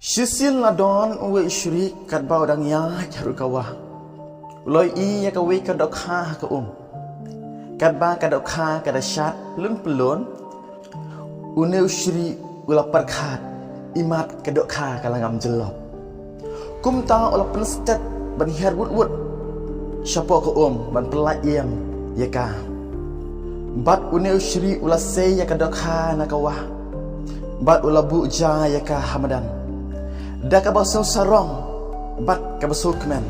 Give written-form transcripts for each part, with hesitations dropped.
Shisil ladon uwe ishri kat bau dang ya charu kawah. Uloi I ya kawe ka dok ha ka kat ba ka dok ha ka da shat lun pelon. Une ishri ula perkhat imat ka dok ha ka langam jelop. Kum ta ula penstet ban her wut Siapa ka ban pelai iem ya ka. Bat une ishri ula se ya ka dok ha na kawah. Bat ula bu ja ya ka hamadan. Dah kabasau sarong, bat kabasau kemen.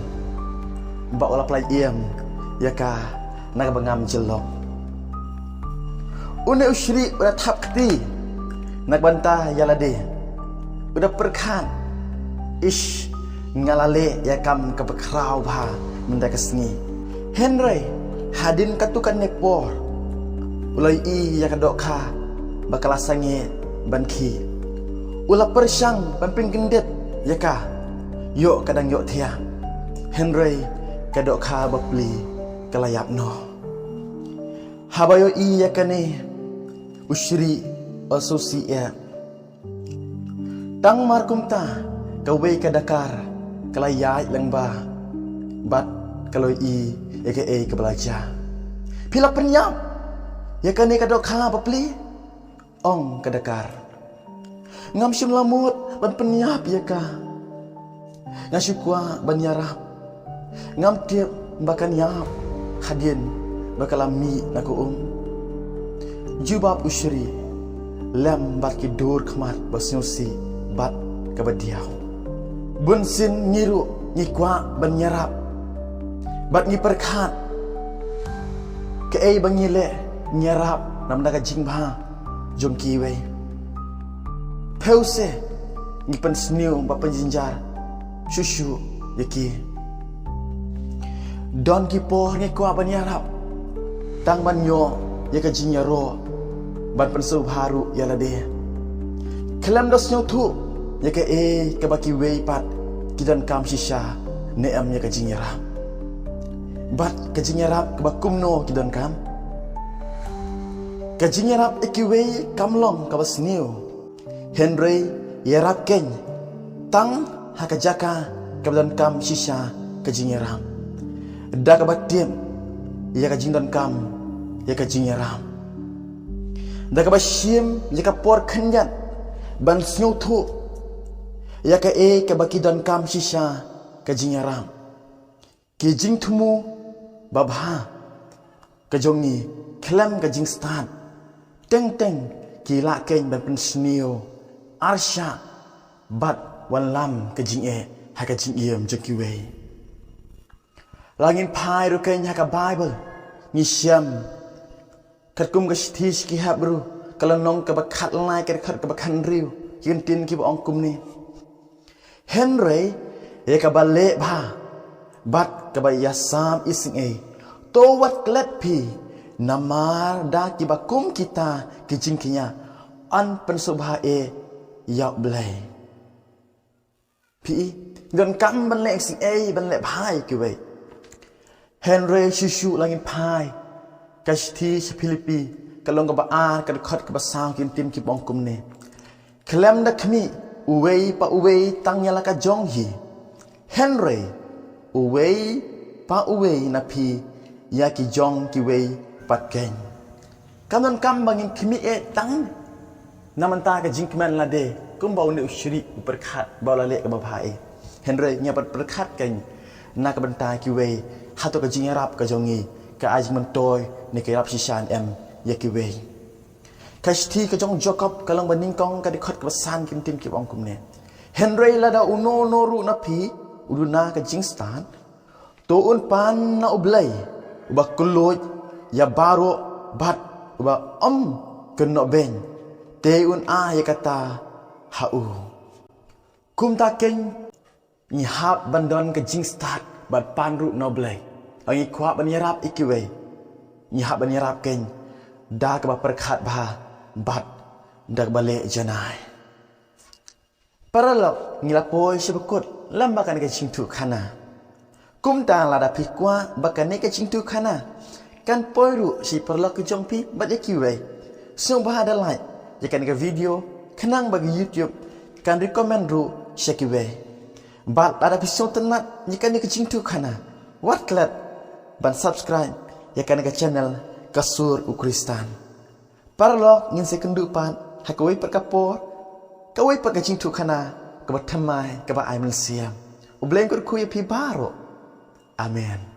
Bak olah pelai iem, ya ka nak bengam jelok. Une usri udah tap keti, nak bantah ya lade. Udah perkan, ish ngalale ya kam kebekrau bah mendak kesni. Henry hadin katukan nepor. Ulai I ya kadok ka bakalah sange banki. Ulah persang pamping gendet. Ya ka, yok kadang yok tia. Henry kadok ka bapli kelayap no. Habayo I ya kane usri associate. Tang markum ta kawe kadakar kelayai lengba. Bat kalau I aka kebelajar. Pila penyap. Ya kane kadok ka bapli ong kadakar. Ngam sim lamut ban penyap ya ka. Ngasyukwa ban yarap. Ngam tiap bakan yap hadin bakalami naku Jubab usri lam bat kidur khamat basnyusi bat kabadiau. Bun sin ngiru ngikwa ban yarap. Bat ngi perkhat. Ke bangile nyarap nam naga jingba jongki we. Pause ni pensniu bapa jinjar susu yaki don kipo ni ko ban yarap tang ban yo yaka jinyaro ban pensu baru ya lade kelam dos nyu tu yaka ke baki we pat kidan kam shisha ne am yaka jinyara bat ke jinyarap ke bakum no kidan kam ke jinyarap ikiwe kamlong ka basniu Henry yarap ken tang hakajaka kabdan kam shisha kajinyaram da kabatim ya kajindan kam ya kajinyaram da kabashim ya kapor khanyan ban snyuthu ya ka kabakidan kam shisha kajinyaram kijing thumu babha kajongi klam kajing stan teng kila ken ban pensnio Arsha bat wan lam kajing hakajing iem jengkiwe. Langin pai ruken haka Bible ni syam katkum kastis ki habru kalau nong ka bakat lai ka kat ka bakan riu yin tin ki ong kum ni. Henry ya ka bale ba bat ka ba yasam ising to wat klet pi namar da ki bakum kita kijing kinya an pensubha Yau belai. Pi dan kam ban lek sing ban lek pai kiwe. Henry susu langin pai. Kashti Filipi kalong ka ba ka khot ka ba sang kin tim ki bong kum ne. Klam da khmi uwei pa uwei tang yala ka jong hi. Henry uwei pa uwei na pi ya ki jong ki wei pat ken. Kanon kam bangin khmi tang namanta ka jingkman lade kumbau ne usri perkhat balale ka babai Henry nya perkhat kan na ka banta ki we hato ka jingarap ka jongi ka ajman toy ne ka rap shishan em ya ki we kashti ka jong Jacob kalang baning kong ka dikhot ka san kin tim ki bong kum ne Henry lada uno noru na pi uduna ka jingstan to un pan na ublai uba kuloj ya baro bat uba keno ben Teun ya kata hau. Kum taking ni hab bandon ke jing start bat panru noble. Angi kwa ban yarap ikiwe. Ni hab ban yarap ken da ka ba perkhat ba bat dak bale janai. Paralok ngilapoi sebekut lambakan ke jing tu khana. Kum ta la da pikwa bakane ke jing tu khana. Kan poiru si perlok ke jongpi bat ikiwe. Sung ba da lai Jika ada video kenang bagi YouTube kan rekomen ru syakiwe. Bat ada episode tenat jika ni kecing tu kana. Wat klat ban subscribe ya kana ke channel Kasur Ukristan. Parlo ngin se kendupan hakawai perkapor. Kawai perkacing tu kana kebat tamai kebat ai Malaysia. Ubleng kur kuya pi baro. Amen.